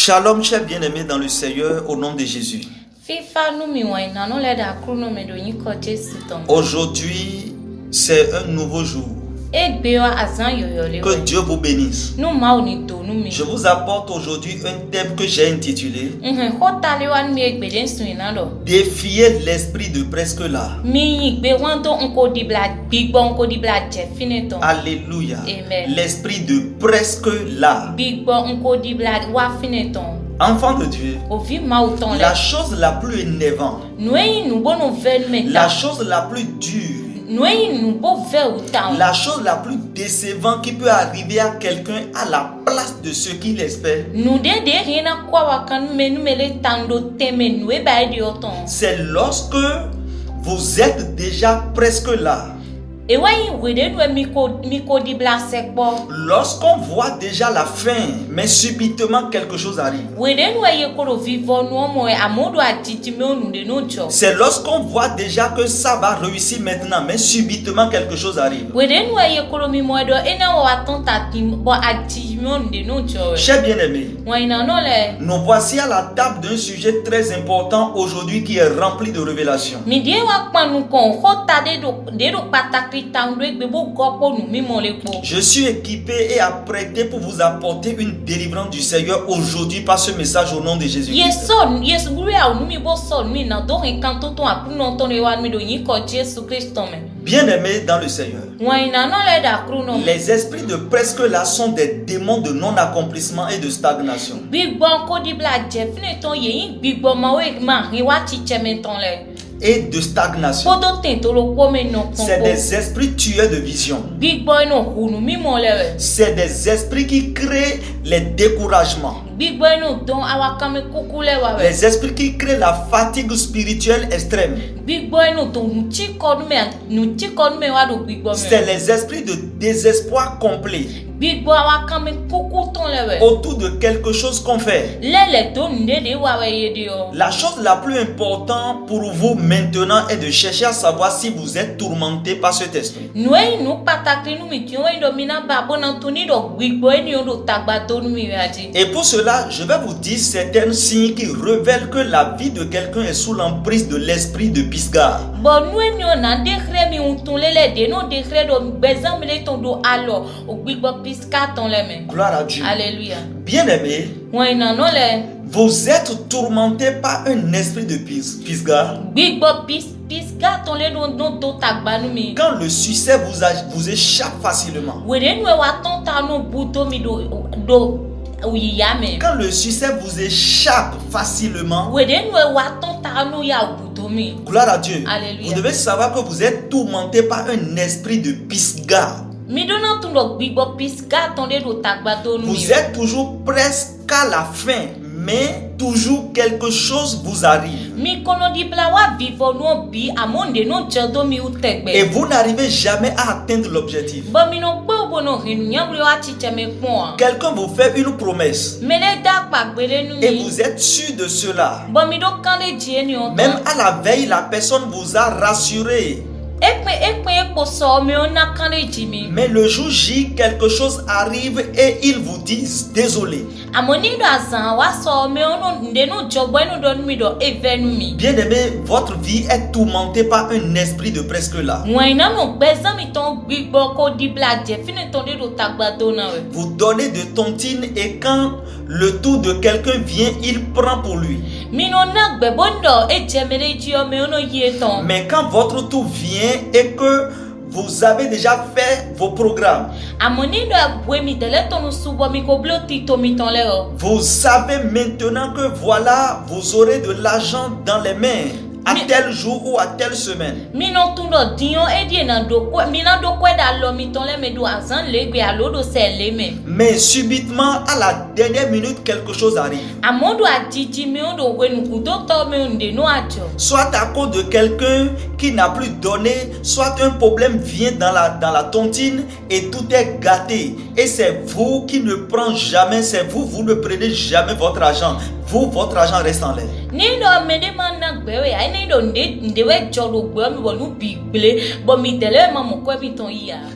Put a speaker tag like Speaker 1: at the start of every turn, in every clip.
Speaker 1: Shalom, chers bien-aimés dans le Seigneur, au nom de Jésus. Aujourd'hui, c'est un nouveau jour. Que Dieu vous bénisse. Je vous apporte aujourd'hui un thème que j'ai intitulé Défier l'esprit de presque là. Alléluia. L'esprit de presque là. Enfant de Dieu, la chose la plus énervante, la chose la plus dure, la chose la plus décevante qui peut arriver à quelqu'un à la place de ce qu'il espère, c'est lorsque vous êtes déjà presque là. Lorsqu'on voit déjà la fin, mais subitement quelque chose arrive. C'est lorsqu'on voit déjà que ça va réussir maintenant, mais subitement quelque chose arrive. Chers bien-aimés, nous voici à la table d'un sujet très important aujourd'hui qui est rempli de révélations. Je suis équipé et apprêté pour vous apporter une délivrance du Seigneur aujourd'hui par ce message au nom de Jésus-Christ. Bien-aimés dans le Seigneur, les esprits de presque là sont des démons de non-accomplissement et de stagnation. Et de stagnation. C'est des esprits tueurs de vision. C'est des esprits qui créent les découragements. Les esprits qui créent la fatigue spirituelle extrême. C'est les esprits de désespoir complet autour de quelque chose qu'on fait. La chose la plus importante pour vous maintenant est de chercher à savoir si vous êtes tourmenté par cet esprit. Et pour cela, je vais vous dire certains signes qui révèlent que la vie de quelqu'un est sous l'emprise de l'esprit de Pisgah. Gloire à Dieu.
Speaker 2: Alléluia.
Speaker 1: Bien-aimés, vous êtes tourmenté par un esprit de Pisgah. Quand le succès vous échappe facilement. Quand le succès vous échappe facilement. Gloire à Dieu.
Speaker 2: Alléluia.
Speaker 1: Vous devez savoir que vous êtes tourmenté par un esprit de Pisgah. Vous êtes toujours presque à la fin, mais toujours quelque chose vous arrive. Et vous n'arrivez jamais à atteindre l'objectif. Quelqu'un vous fait une promesse et vous êtes sûr de cela. Même à la veille, la personne vous a rassuré. Mais le jour J, quelque chose arrive et ils vous disent désolé. Bien-aimé, votre vie est tourmentée par un esprit de presque là. Vous donnez de tontine et quand le tour de quelqu'un vient, il prend pour lui. Mais quand votre tour vient et que vous avez déjà fait vos programmes, vous savez maintenant que voilà, vous aurez de l'argent dans les mains à tel jour ou à telle semaine. Mais subitement, à la dernière minute, quelque chose arrive. Soit à cause de quelqu'un qui n'a plus donné, soit un problème vient dans la tontine et tout est gâté. Et c'est vous qui ne prenez jamais, c'est vous, vous ne prenez jamais votre argent. Vous, votre argent reste en l'air.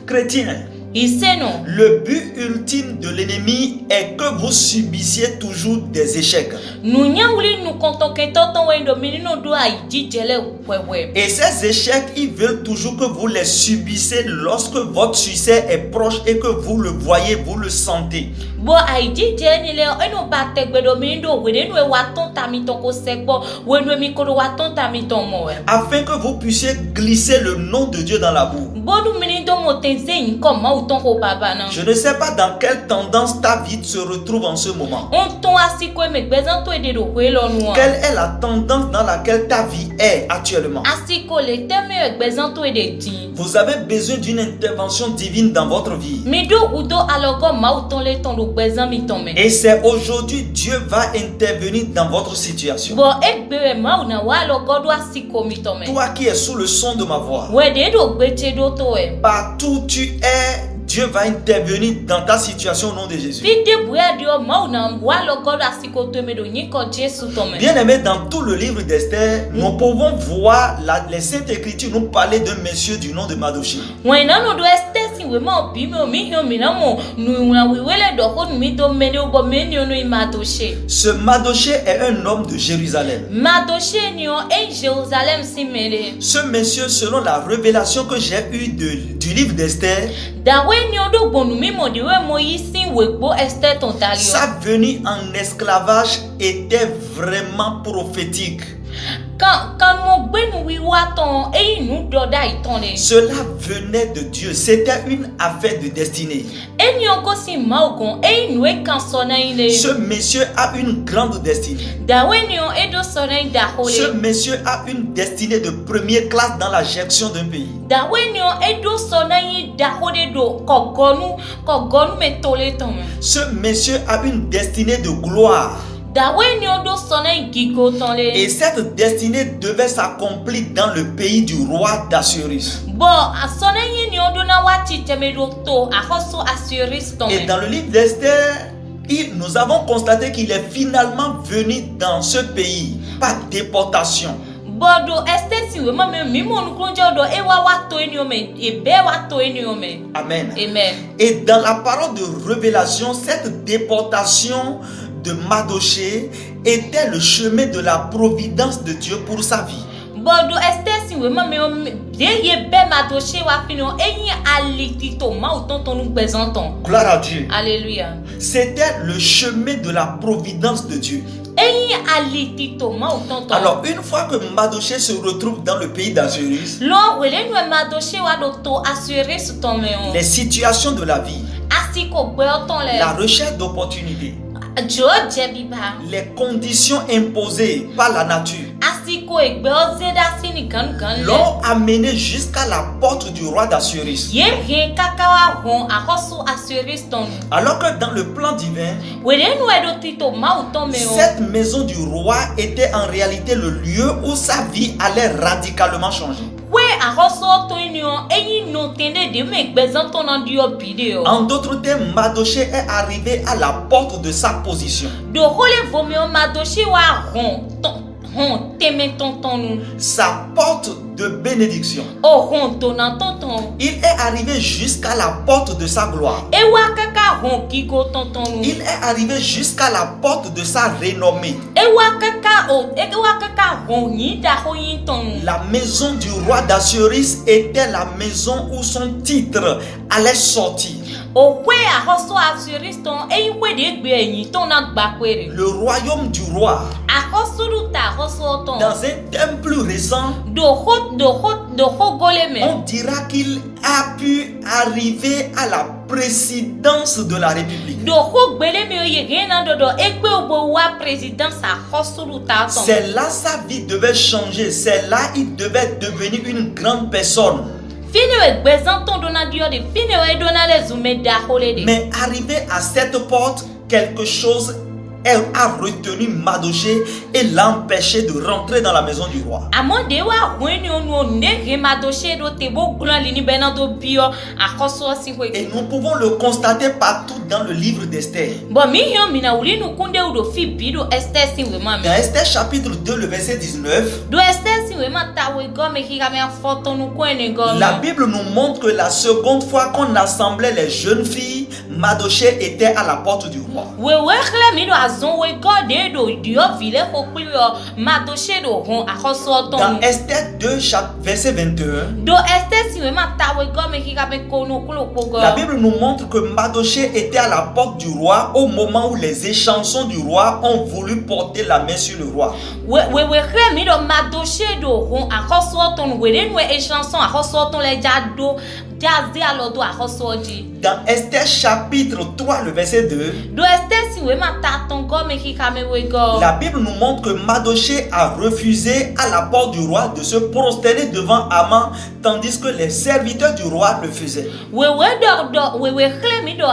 Speaker 1: Chrétien,
Speaker 2: Il sait non.
Speaker 1: Le but ultime de l'ennemi est que vous subissiez toujours des échecs.
Speaker 2: Nous nyawli nous comptons que tonton wendo minino do aïdi jele wewe.
Speaker 1: Et ces échecs, ils veulent toujours que vous les subissez lorsque votre succès est proche et que vous le voyez, vous le sentez.
Speaker 2: Bo aïdi jeni le eno batte gbedo minindo wede no waton tamiton ko sekbo weno mi ko waton tamiton mo.
Speaker 1: Afin que vous puissiez glisser le nom de Dieu dans la boue.
Speaker 2: Bodu minindo motense in comme auton ko baba nan.
Speaker 1: Je ne sais pas dans quelle tendance ta vie se retrouve en ce moment.
Speaker 2: On ton asiko me gbezan to ede do kwelo nu.
Speaker 1: Quelle est la tendance dans laquelle ta vie est actuellement?
Speaker 2: Asiko le teme gbezan to ede din.
Speaker 1: Vous avez besoin d'une intervention divine dans votre vie.
Speaker 2: Mi do udo alogo mauton le ton do gbezan mi ton me.
Speaker 1: Et c'est aujourd'hui Dieu va intervenir dans votre situation.
Speaker 2: Bo egbe ma una wa alogo do asiko mi ton me.
Speaker 1: Toi qui es sous le son de ma voix,
Speaker 2: Wede do gbeche do to e.
Speaker 1: partout où tu es, Dieu va intervenir dans ta situation au nom de Jésus.
Speaker 2: Fide bouya dio ma una wa alogo do asiko to me do nyiko Jesu ton me.
Speaker 1: Bien-aimé, dans tout le livre d'Esther, nous pouvons voir les Saintes Écritures nous parler d'un monsieur du nom de Mardochée.
Speaker 2: Wena no do estesi we ma obi me o mi hio mi na mo nu na we wele do ko mi do me do bo me ni ono Mardochée.
Speaker 1: Ce Mardochée est un homme de Jérusalem.
Speaker 2: Mardochée ni o e Jérusalem si mele.
Speaker 1: Ce monsieur, selon la révélation que j'ai eue du livre d'Esther,
Speaker 2: Da we ni o do gbonu mi mo de we Moïse we gbo Esther ton talio.
Speaker 1: sa venue en esclavage était vraiment prophétique.
Speaker 2: Quand mon gbenu wi wa ton e nu do da iton le.
Speaker 1: Cela venait de Dieu. C'était une affaire de destinée.
Speaker 2: E ni o ko si ma ogon e nu e kan so na ile.
Speaker 1: Ce monsieur a une grande destinée.
Speaker 2: Da we ni o e do so na da
Speaker 1: Ce
Speaker 2: hole.
Speaker 1: monsieur a une destinée de première classe dans la gestion d'un pays.
Speaker 2: Da we ni o e do so na da hole do ko gonu me tole ton.
Speaker 1: Ce monsieur a une destinée de gloire.
Speaker 2: Da we ni o do so na gigo ton le.
Speaker 1: Et cette destinée devait s'accomplir dans le pays du roi d'Assuérus.
Speaker 2: Bon, a so na ni o do na wa ti teme do to a hoso Assuérus ton.
Speaker 1: Et dans le livre d'Esther, nous avons constaté qu'il est finalement venu dans ce pays par déportation.
Speaker 2: Bodo Esther si we ma me mi mo nu klonjo do e wa to eni o me e be wa to eni o me.
Speaker 1: Amen.
Speaker 2: Amen.
Speaker 1: Et dans la parole de révélation, cette déportation de Mardochée était le chemin de la providence de Dieu pour sa vie.
Speaker 2: Bodo Esther si we ma me o de ye be Mardochée wa fino eyin aliti to ma o ton nu gbezanton.
Speaker 1: Gloire à Dieu.
Speaker 2: Alléluia.
Speaker 1: C'était le chemin de la providence de Dieu.
Speaker 2: Eyin aliti to ma o ton.
Speaker 1: Alors, une fois que Mardochée se retrouve dans le pays d'Assuérus,
Speaker 2: Lo wele nu Mardochée wa do to Assuérus ton me on.
Speaker 1: les situations de la vie,
Speaker 2: Asiko gbe o ton le.
Speaker 1: la recherche d'opportunités,
Speaker 2: Jo jebi ba.
Speaker 1: les conditions imposées par la nature
Speaker 2: Asiko egbe o zeda sini kan le.
Speaker 1: l'ont amené jusqu'à la porte du roi d'Assuérus.
Speaker 2: Ye he kakawa hon a hoso Assuérus ton.
Speaker 1: Alors que dans le plan divin,
Speaker 2: Wele nu edo tito ma o ton me on.
Speaker 1: cette maison du roi était en réalité le lieu où sa vie allait radicalement changer.
Speaker 2: We a hoso to ni on eyin no tende de me gbezan ton na dio bide o.
Speaker 1: En d'autres termes, Mardochée est arrivé à la porte de sa position.
Speaker 2: Do hole vomi o Mardochée wa hon teme ton nou.
Speaker 1: Sa porte de bénédiction.
Speaker 2: O hon ton nan ton.
Speaker 1: Il est arrivé jusqu'à la porte de sa gloire.
Speaker 2: E wa kaka hon kigo ton nou.
Speaker 1: Il est arrivé jusqu'à la porte de sa renommée.
Speaker 2: E wa kaka hon ni da ho yin ton nou.
Speaker 1: La maison du roi d'Assuérus était la maison où son titre allait sortir.
Speaker 2: O we a hoso Assuérus ton eyin we de gbe eyin ton na gba kwere.
Speaker 1: Le royaume du roi.
Speaker 2: A hoso du ta hoso ton.
Speaker 1: Dans un thème plus récent,
Speaker 2: Do ho goleme.
Speaker 1: on dira qu'il a pu arriver à la présidence de la République.
Speaker 2: Do ho gbeleme o ye gena do egbe obo wa présidence a hoso du ta ton.
Speaker 1: C'est là sa vie devait changer. C'est là il devait devenir une grande personne.
Speaker 2: Fini we gbezan ton do na dio de fini we do na le zume da hole de.
Speaker 1: Mais arrivé à cette porte, quelque chose elle a retenu Mardoché et l'a empêché de rentrer dans la maison du roi.
Speaker 2: Amande wa hweni onu ne Mardoché do te bo glan lini benando bio akoso sinwe.
Speaker 1: Et nous pouvons le constater partout dans le livre d'Esther.
Speaker 2: Bon mi yo mina uli nu kunde udo fi bido Esther sinwe mami.
Speaker 1: Dans Esther chapitre 2 le verset 19.
Speaker 2: Do Esther sinwe ma tawe gome ki kame foto nu kwene gome.
Speaker 1: La Bible nous montre que la seconde fois qu'on assemblait les jeunes filles, Mardoché était à la porte du roi.
Speaker 2: Wewe khle mi do azon we gode do dio vile ko kuyo Mardoché do hon akoso ton.
Speaker 1: Dans Esther 2 verset 21.
Speaker 2: Do Esther sinwe ma tawe gome ki kame kono kulo pogo.
Speaker 1: La Bible nous montre que Mardoché était à la porte du roi au moment où les échansons du roi ont voulu porter la main sur le roi.
Speaker 2: Wewe khle mi do Mardoché do hon akoso ton wele nu e chanson akoso ton le jado jazi alodo akoso ji.
Speaker 1: Dans Esther chapitre 3 le verset 2.
Speaker 2: Do Esther sinwe ma ta ton gome ki kame we go.
Speaker 1: La Bible nous montre que Mardoché a refusé à la porte du roi de se prosterner devant Haman, tandis que les serviteurs du roi le faisaient.
Speaker 2: Wewe khle mi do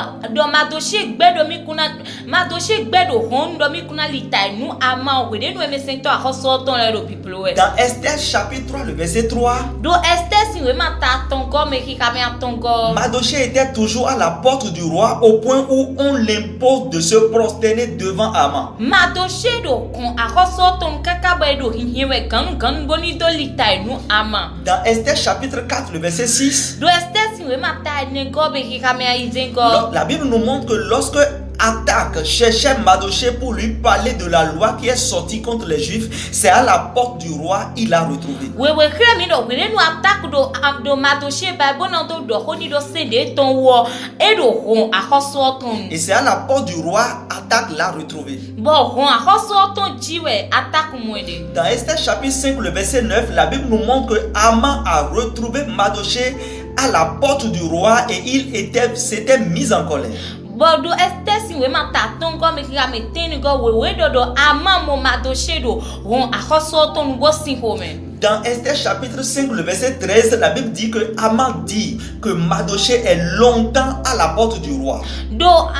Speaker 2: Mardoché gbedo mi kuna Mardoché gbedo hon do mi kuna litai nu ama wede nu e mesento akoso ton le do people we.
Speaker 1: Dans Esther chapitre 3 le verset 3.
Speaker 2: Do Esther sinwe ma ta ton gome ki kame ton go.
Speaker 1: Mardoché était toujours à la porte du roi au point où on l'impose de se prosterner devant Haman.
Speaker 2: Mardoché do kon akoso ton kaka bedo hinhiwe gan boni do litai nu ama.
Speaker 1: Dans Esther chapitre 4 le verset 6.
Speaker 2: Do Esther sinwe ma ta ne go be ki kame izengo.
Speaker 1: La Bible nous montre que lorsque Attaque cherchait Mardoché pour lui parler de la loi qui est sortie contre les Juifs, c'est à la porte du roi il l'a retrouvé.
Speaker 2: Wewe khle mi do wele nu attaque do Mardoché ba bonan do honi do sede ton wo e do hon akoso ton.
Speaker 1: Et c'est à la porte du roi Attaque l'a retrouvé.
Speaker 2: Bon hon akoso ton jiwe attaque mwede.
Speaker 1: Dans Esther chapitre 5 le verset 9, la Bible nous montre que Haman a retrouvé Mardoché à la porte du roi et il s'était mis en colère.
Speaker 2: Bon do Esther sinwe ma ta ton go me ki kame teni go wewe do ama mo Mardoché do hon akoso ton go sin home.
Speaker 1: Dans Esther chapitre 5 le verset 13, la Bible dit que Haman dit que Mardoché est longtemps à la porte du roi.
Speaker 2: Do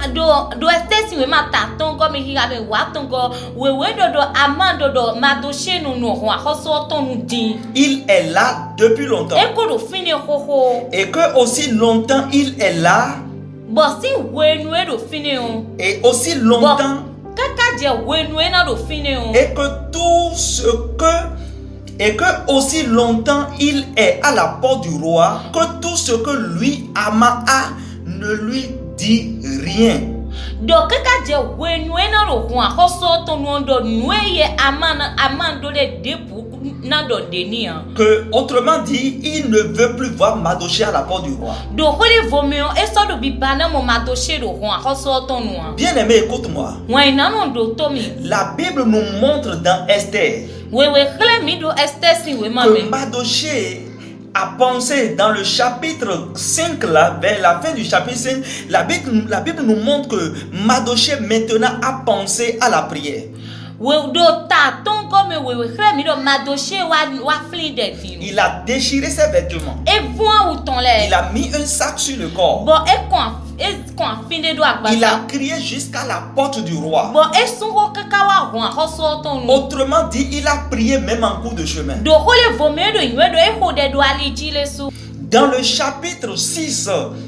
Speaker 2: Esther sinwe ma ta ton go me ki kame wa ton go wewe do ama do Mardoché no hon akoso ton nu din.
Speaker 1: Il est là depuis longtemps.
Speaker 2: E ko do fini ho.
Speaker 1: Et que aussi longtemps il est là.
Speaker 2: Bon si wenu e do fini on.
Speaker 1: Et aussi longtemps.
Speaker 2: Kaka je wenu e na do fini on.
Speaker 1: Et que aussi longtemps il est à la porte du roi, que tout ce que lui, Haman, a, ne lui dit rien.
Speaker 2: Donc kaka je wenu e na do hon akoso ton no do nueye aman do le depu na do denia.
Speaker 1: Que autrement dit, il ne veut plus voir Mardoché à la porte du roi.
Speaker 2: Do hole vomeo e so do bibana mo Mardoché do hon akoso ton no.
Speaker 1: Bien-aimé, écoute-moi.
Speaker 2: Wai na no do tomi.
Speaker 1: La Bible nous montre dans Esther
Speaker 2: Wewe khle mi do Esther sinwe
Speaker 1: que
Speaker 2: mame.
Speaker 1: Mardoché a pensé dans le chapitre 5 là, vers la fin du chapitre 5, la Bible nous montre que Mardoché maintenant a pensé à la prière.
Speaker 2: We do ta ton comme wewe khle mi do Mardoché wa fli de ti.
Speaker 1: Il a déchiré ses vêtements.
Speaker 2: E voan ou ton le.
Speaker 1: Il a mis un sac sur le corps.
Speaker 2: Bon kon finde do agbasa.
Speaker 1: Il a crié jusqu'à la porte du roi.
Speaker 2: Bon e son ko kaka wa hon akoso ton no.
Speaker 1: Autrement dit, il a prié même en cours de chemin.
Speaker 2: Do hole vomeo do inwe do e ho de do ali jile su.
Speaker 1: Dans le chapitre 6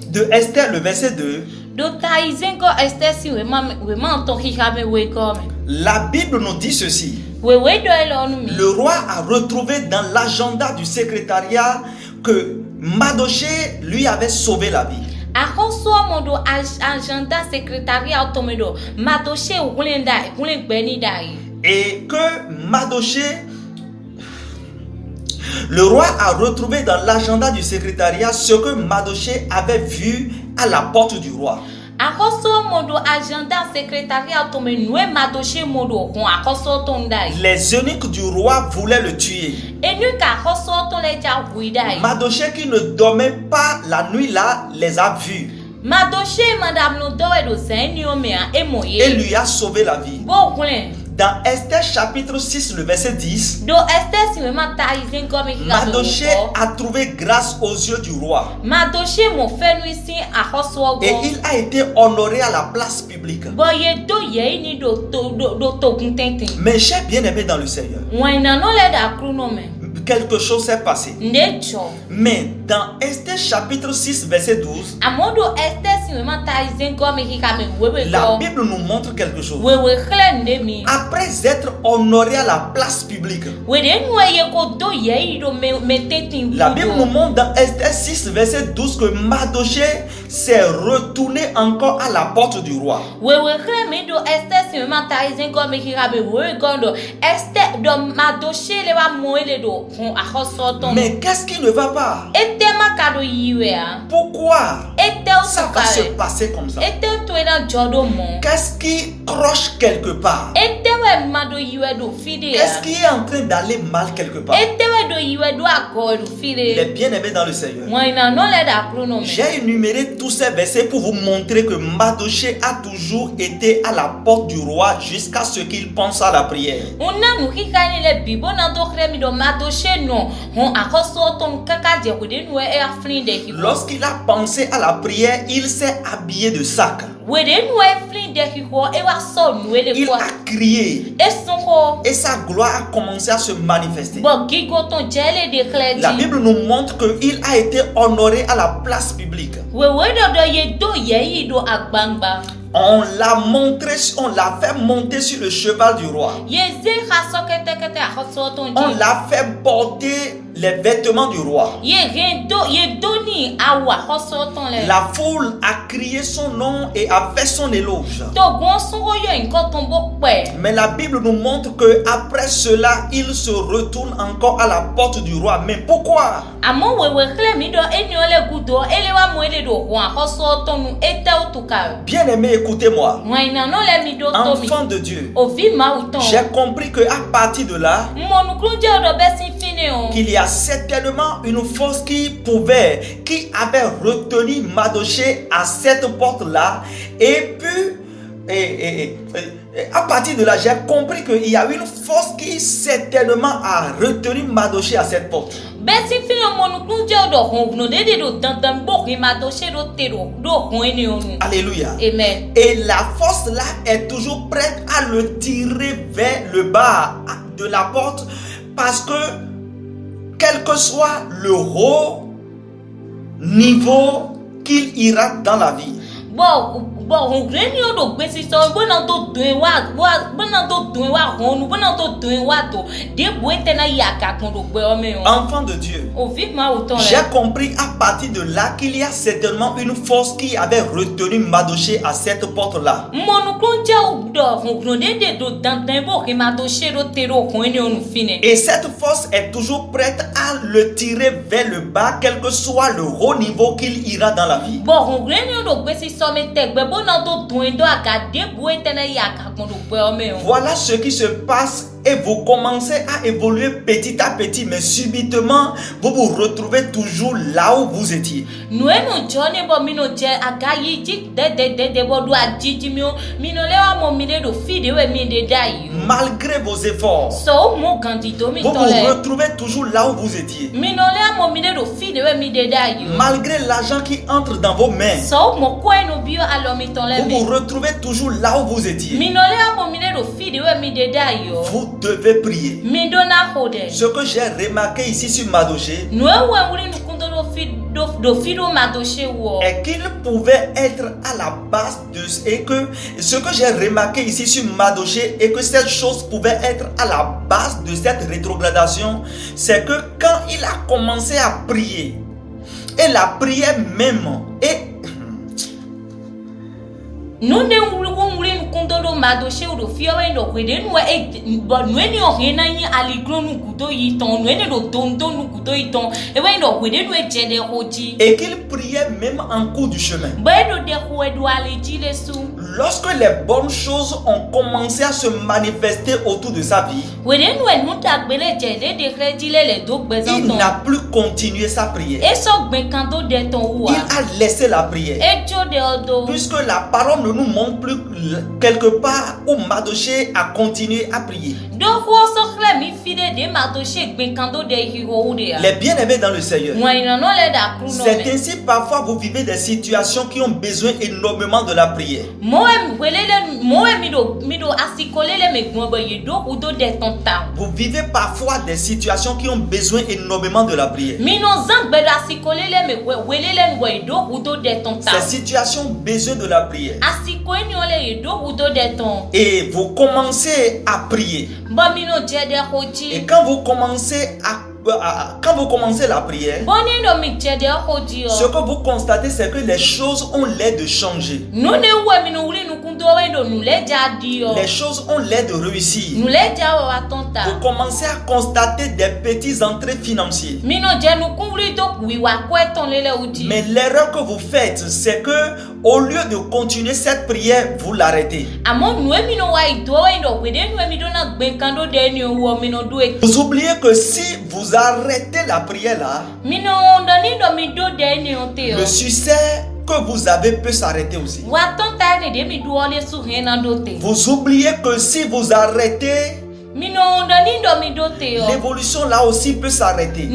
Speaker 1: de Esther, le verset 2,
Speaker 2: Do ta izengo Esther si we man ton ki kame we come.
Speaker 1: la Bible nous dit ceci.
Speaker 2: We do elo nu mi.
Speaker 1: Le roi a retrouvé dans l'agenda du secrétariat que Mardoché lui avait sauvé la vie.
Speaker 2: Akoso mo do agenda secrétariat tomedo Mardoché hulen gbeni dai.
Speaker 1: Et que Mardoché, le roi a retrouvé dans l'agenda du secrétariat ce que Mardoché avait vu à la porte du roi.
Speaker 2: Akoso mo do agenda secrétariat tomenu e Mardoché mo do hon akoso ton dai.
Speaker 1: Les eunuques du roi voulaient le tuer.
Speaker 2: E nu ka akoso ton le ja huidai.
Speaker 1: Mardoché qui ne dormait pas la nuit là les a vus.
Speaker 2: Mardoché madame no do e do zeni o mea e moye.
Speaker 1: Et lui a sauvé la vie.
Speaker 2: Bo hulen.
Speaker 1: Dans Esther chapitre 6, le verset 10,
Speaker 2: Do Esther si me ta izen comme ki
Speaker 1: Mardoché a trouvé grâce aux yeux du roi.
Speaker 2: Mardoché mo fait nous ici à Rosso.
Speaker 1: Et il a été honoré à la place publique. biblique.
Speaker 2: Bo ye do ye ni do to kuntente.
Speaker 1: Mais chers bien-aimés dans le Seigneur,
Speaker 2: Waina no le da kruno me.
Speaker 1: quelque chose s'est passé.
Speaker 2: Necho.
Speaker 1: Mais dans Esther chapitre 6 verset 12,
Speaker 2: Amodo este si me mata izengo me hikame wewe
Speaker 1: la
Speaker 2: go.
Speaker 1: Bible nous montre quelque chose.
Speaker 2: Wewe chlende mi.
Speaker 1: Après être honoré à la place publique,
Speaker 2: Wede nwe ye ko do ye do me teti.
Speaker 1: la Bible nous montre dans Esther 6 verset 12 que Mardochée s'est retourné encore à la porte du roi.
Speaker 2: Wewe chleme do este si me mata izengo me hikame wewe gondo. Este do madoshe le wa moele do.
Speaker 1: Mais qu'est-ce qui ne va pas? Pourquoi ça va se passer comme ça? Qu'est-ce qui croche quelque part? Qu'est-ce qui est en train d'aller mal quelque part? Les bien-aimés dans le Seigneur, j'ai énuméré tous ces versets pour vous montrer que Mardochée a toujours été à la porte du roi jusqu'à ce qu'il pense à la prière. Lorsqu'il a pensé à la prière, il s'est habillé de sac. Il a crié et sa gloire a commencé à se manifester. La Bible nous montre qu'il a été honoré à la place publique. On l'a montré, on l'a fait monter sur le cheval du roi. On l'a fait porter les vêtements du roi. La foule a crié son nom et a fait son éloge. Mais la Bible nous montre que après cela, il se retourne encore à la porte du roi. Mais pourquoi? Bien-aimé, écoutez-moi. Enfant de Dieu, j'ai compris que à partir de là, qu'il y a certainement une force qui avait retenu Mardochée à cette porte-là, et puis à partir de là, j'ai compris qu'il y a une force qui certainement a retenu Mardochée à cette porte. Alléluia.
Speaker 2: Amen.
Speaker 1: Et la force là est toujours prête à le tirer vers le bas de la porte, parce que quel que soit le haut niveau qu'il ira dans la vie, enfant de Dieu, j'ai compris à partir de là qu'il y a certainement une force qui avait retenu Mardochée à cette porte-là. Et cette force est toujours prête à le tirer vers le bas, quel que soit le haut niveau qu'il ira dans la vie. Voilà ce qui se passe, et vous commencez à évoluer petit à petit, mais subitement vous vous retrouvez toujours là où vous étiez. Malgré vos efforts, vous vous retrouvez toujours là où vous étiez. Malgré l'argent qui entre dans vos mains, vous vous retrouvez toujours là où vous étiez. Vous devez prier. Ce que j'ai remarqué ici sur Mardochée est qu'il pouvait être à la base de ce que j'ai remarqué ici sur Mardochée, et que cette chose pouvait être à la base de cette rétrogradation, c'est que quand il a commencé à prier, et la prière même, et et qu'il priait même en cours du chemin. Lorsque les bonnes choses ont commencé à se manifester autour de sa vie, il n'a plus continué sa prière. Il a laissé la prière, puisque la parole ne nous montre plus quelque part où Mardochée a continué à prier. Les bien-aimés dans le Seigneur, c'est ainsi parfois vous vivez des situations qui ont besoin énormément de la prière. Vous vivez parfois des situations qui ont besoin énormément de la prière. Ces situations ont besoin de la prière. Et vous commencez à prier. Et quand vous commencez la prière, ce que vous constatez, c'est que les choses ont l'air de changer. Les choses ont l'air de réussir. Vous commencez à constater des petits entrées financiers. Mais l'erreur que vous faites, c'est que au lieu de continuer cette prière, vous l'arrêtez. Vous oubliez que si vous arrêtez la prière là, le succès que vous avez peut s'arrêter aussi. Vous oubliez que si vous arrêtez, l'évolution là aussi peut s'arrêter.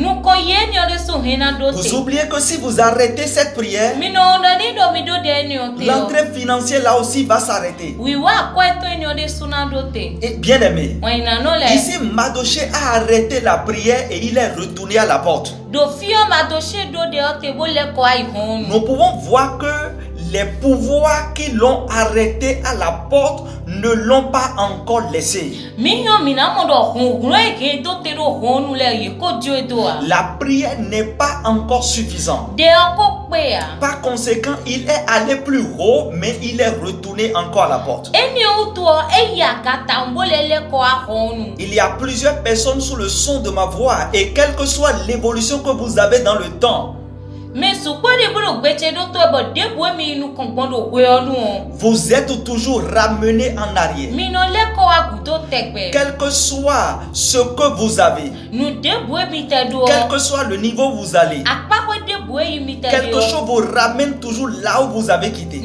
Speaker 1: Vous oubliez que si vous arrêtez cette prière, l'entrée financière là aussi va s'arrêter. Et bien aimé, ici Mardochée a arrêté la prière et il est retourné à la porte. Nous pouvons voir que les pouvoirs qui l'ont arrêté à la porte ne l'ont pas encore laissé. La prière n'est pas encore suffisante. Par conséquent, il est allé plus haut, mais il est retourné encore à la porte. Il y a plusieurs personnes sous le son de ma voix, et quelle que soit l'évolution que vous avez dans le temps, vous êtes toujours ramené en arrière. Quel que soit ce que vous avez, quel que soit le niveau où vous allez, quelque chose vous ramène toujours là où vous avez quitté.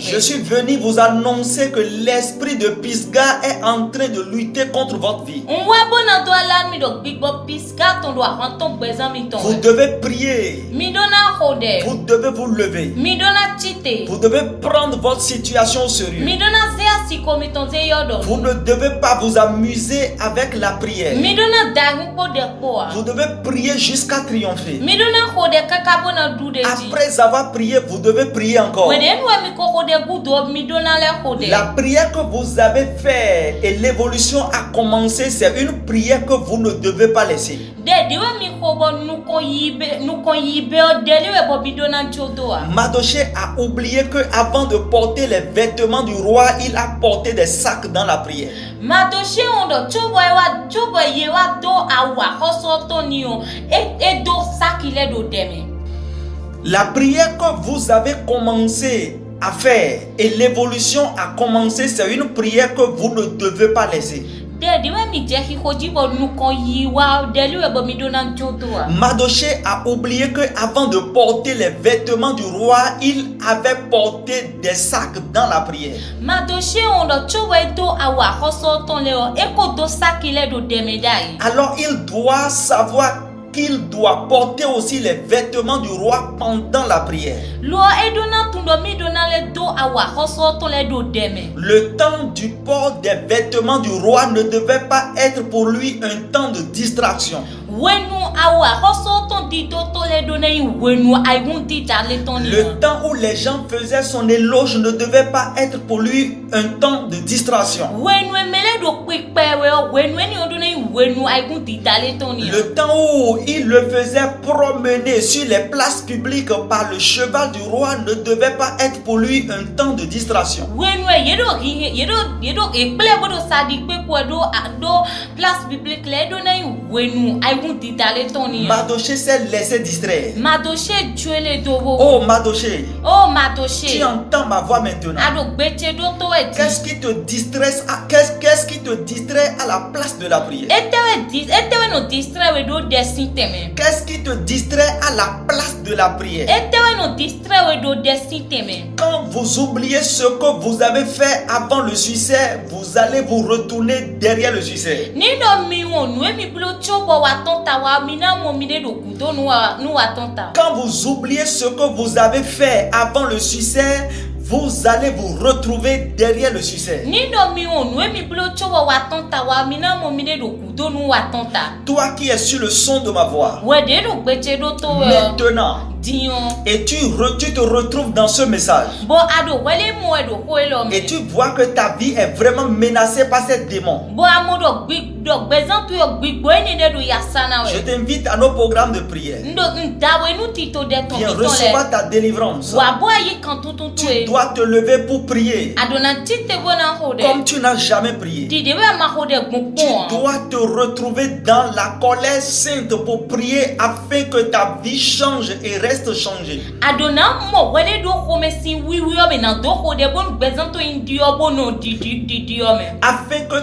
Speaker 1: Je suis venu vous annoncer que l'esprit de Pisga est en train de lutter contre votre vie. Vous devez prier. Vous devez vous lever. Vous devez prendre votre situation au sérieux. Vous ne devez pas vous amuser avec la prière. Vous devez prier jusqu'à triompher. Après avoir prié, vous devez prier encore. La prière que vous avez faite et l'évolution a commencé, c'est une prière que vous ne devez pas laisser. Mardochée a oublié que avant de porter les vêtements du roi, il a porté des sacs dans la prière. La prière que vous avez commencé à faire et l'évolution a commencé, c'est une prière que vous ne devez pas laisser. Mardochée a oublié que avant de porter les vêtements du roi, il avait porté des sacs dans la prière. Alors il doit savoir qu'il doit porter aussi les vêtements du roi pendant la prière. Le temps du port des vêtements du roi ne devait pas être pour lui un temps de distraction. Le temps où les gens faisaient son éloge ne devait pas être pour lui un temps de distraction. Le temps où il le faisait promener sur les places publiques par le cheval du roi ne devait pas être pour lui un temps de distraction. Mardochée s'est laissé distraire. Oh Mardochée, tu entends ma voix maintenant. Qu'est-ce qui te distresse? Qu'est-ce Qu'est-ce qui te distrait à la place de la prière?
Speaker 2: Etewe no distrawe do desiteme.
Speaker 1: Qu'est-ce qui te distrait à la place de la prière?
Speaker 2: Etewe no distrawe do desiteme.
Speaker 1: Quand vous oubliez ce que vous avez fait avant le succès, vous allez vous retourner derrière le succès.
Speaker 2: Nindo mi wonu emi blo chobo wa tonta wa mina mo mide do kudo nu wa tonta.
Speaker 1: Quand vous oubliez ce que vous avez fait avant le succès, vous allez vous retrouver derrière le succès.
Speaker 2: Nindo mi wonu emi blo chobo wa tonta wa mina mo mide do kudo nu wa tonta.
Speaker 1: Toi qui es sur le son de ma voix,
Speaker 2: Wede do gbeche do to
Speaker 1: maintenant,
Speaker 2: dion.
Speaker 1: et tu te retrouves dans ce message.
Speaker 2: Bo ado wele mo edo ko elo mi.
Speaker 1: Et tu vois que ta vie est vraiment menacée par ces démons.
Speaker 2: Bo amodo do gbezan tu yo gbigbo eni de do yasana
Speaker 1: Je
Speaker 2: we.
Speaker 1: t'invite à nos programmes de prière.
Speaker 2: Ndo ndawe nu tito de ton
Speaker 1: Viens
Speaker 2: biton le.
Speaker 1: recevoir ta délivrance.
Speaker 2: Wa bo ayi kan tuntun tu
Speaker 1: Tu
Speaker 2: e.
Speaker 1: dois te lever pour prier
Speaker 2: Adona tite bona hode.
Speaker 1: comme tu n'as jamais prié.
Speaker 2: Dide we ma hode
Speaker 1: Tu
Speaker 2: gbogbo.
Speaker 1: dois te retrouver dans la colère sainte pour prier afin que ta vie change et reste changée.
Speaker 2: Adona mo wele do home si wiwi o me na do hode bon gbezan to indi o bono di o me.
Speaker 1: Afin que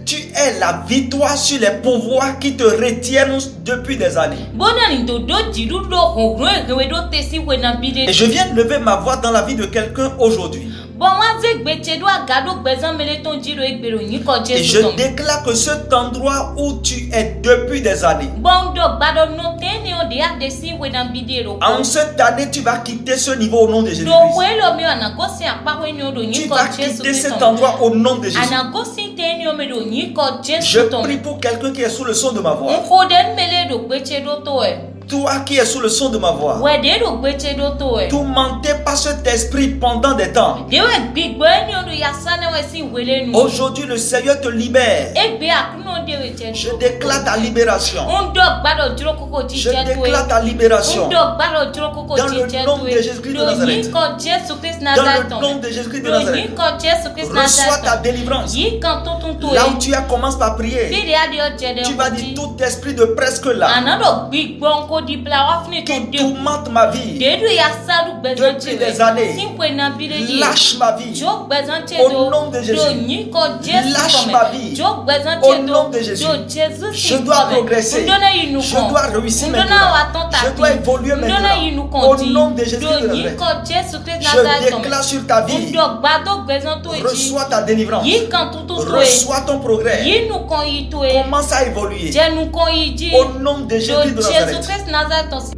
Speaker 1: tu aies la victoire sur les pouvoirs qui te retiennent depuis des années.
Speaker 2: Bona ni do jiru do horo ewe do tesi we na
Speaker 1: Et
Speaker 2: bide.
Speaker 1: je viens de lever ma voix dans la vie de quelqu'un aujourd'hui.
Speaker 2: Bon wa ze gbeche do agado gbezan mele ton jiro egbero yin ko
Speaker 1: Et
Speaker 2: Jesu
Speaker 1: je
Speaker 2: ton.
Speaker 1: déclare que cet endroit où tu es depuis des années,
Speaker 2: Bon do gbado no teni o de adesi we na bide ro.
Speaker 1: en cette année, tu vas quitter ce niveau au nom de
Speaker 2: Do
Speaker 1: Jésus-Christ.
Speaker 2: welo mi ana gosi apa we ni o do
Speaker 1: Tu
Speaker 2: yin ko
Speaker 1: vas
Speaker 2: Jesu
Speaker 1: quitter cet
Speaker 2: ton.
Speaker 1: endroit au nom de Jésus.
Speaker 2: Ana gosi teni o me do yin ko
Speaker 1: Je
Speaker 2: Jesu ton.
Speaker 1: prie pour quelqu'un qui est sous le son de ma voix.
Speaker 2: Nkoden mele do gbeche do to e.
Speaker 1: Toi qui es sous le son de ma voix.
Speaker 2: Wede do gbeche do to e.
Speaker 1: Tourmenté par cet esprit pendant des temps.
Speaker 2: Dewe gbigbo eni o do yasana we si wele nu.
Speaker 1: Aujourd'hui, le Seigneur te libère.
Speaker 2: Egbe akuno dewe je.
Speaker 1: Je déclare ta libération.
Speaker 2: Ondo gbado jiro koko
Speaker 1: Je
Speaker 2: jije to e.
Speaker 1: déclare ta libération.
Speaker 2: Ondo gbado jiro koko
Speaker 1: Dans le
Speaker 2: jije
Speaker 1: nom
Speaker 2: to
Speaker 1: de
Speaker 2: e.
Speaker 1: Jésus-Christ de
Speaker 2: Do
Speaker 1: Nazareth.
Speaker 2: yin ko Jesu Christ
Speaker 1: Dans
Speaker 2: Nazareth.
Speaker 1: le nom de Jésus-Christ de
Speaker 2: Do yin
Speaker 1: Nazareth.
Speaker 2: ko Jesu Christ
Speaker 1: Reçois ta
Speaker 2: Nazareth.
Speaker 1: délivrance.
Speaker 2: Yi kan tuntun to
Speaker 1: Là où
Speaker 2: e.
Speaker 1: tu commences par prier,
Speaker 2: Fide ade o jede
Speaker 1: tu vas dire tout esprit de presque là
Speaker 2: Anado gbigbo nko di bla wa fini to
Speaker 1: qui
Speaker 2: de.
Speaker 1: tourmente ma vie
Speaker 2: Dedu yasaru gbezan
Speaker 1: depuis des années.
Speaker 2: Simpwe na bide di.
Speaker 1: lâche ma vie.
Speaker 2: Jo gbezan
Speaker 1: Au nom de Jésus.
Speaker 2: Do yin ko Jesu
Speaker 1: Lâche
Speaker 2: kome.
Speaker 1: ma vie.
Speaker 2: Jo gbezan
Speaker 1: Au nom de Jésus.
Speaker 2: Do Jesu
Speaker 1: Je dois progresser. Je dois réussir maintenant. Je dois évoluer maintenant. Au nom de Jésus de Nazareth. Je déclare sur ta vie. Reçois ta délivrance. Reçois ton progrès. Commence à évoluer. Au nom de Jésus de Nazareth.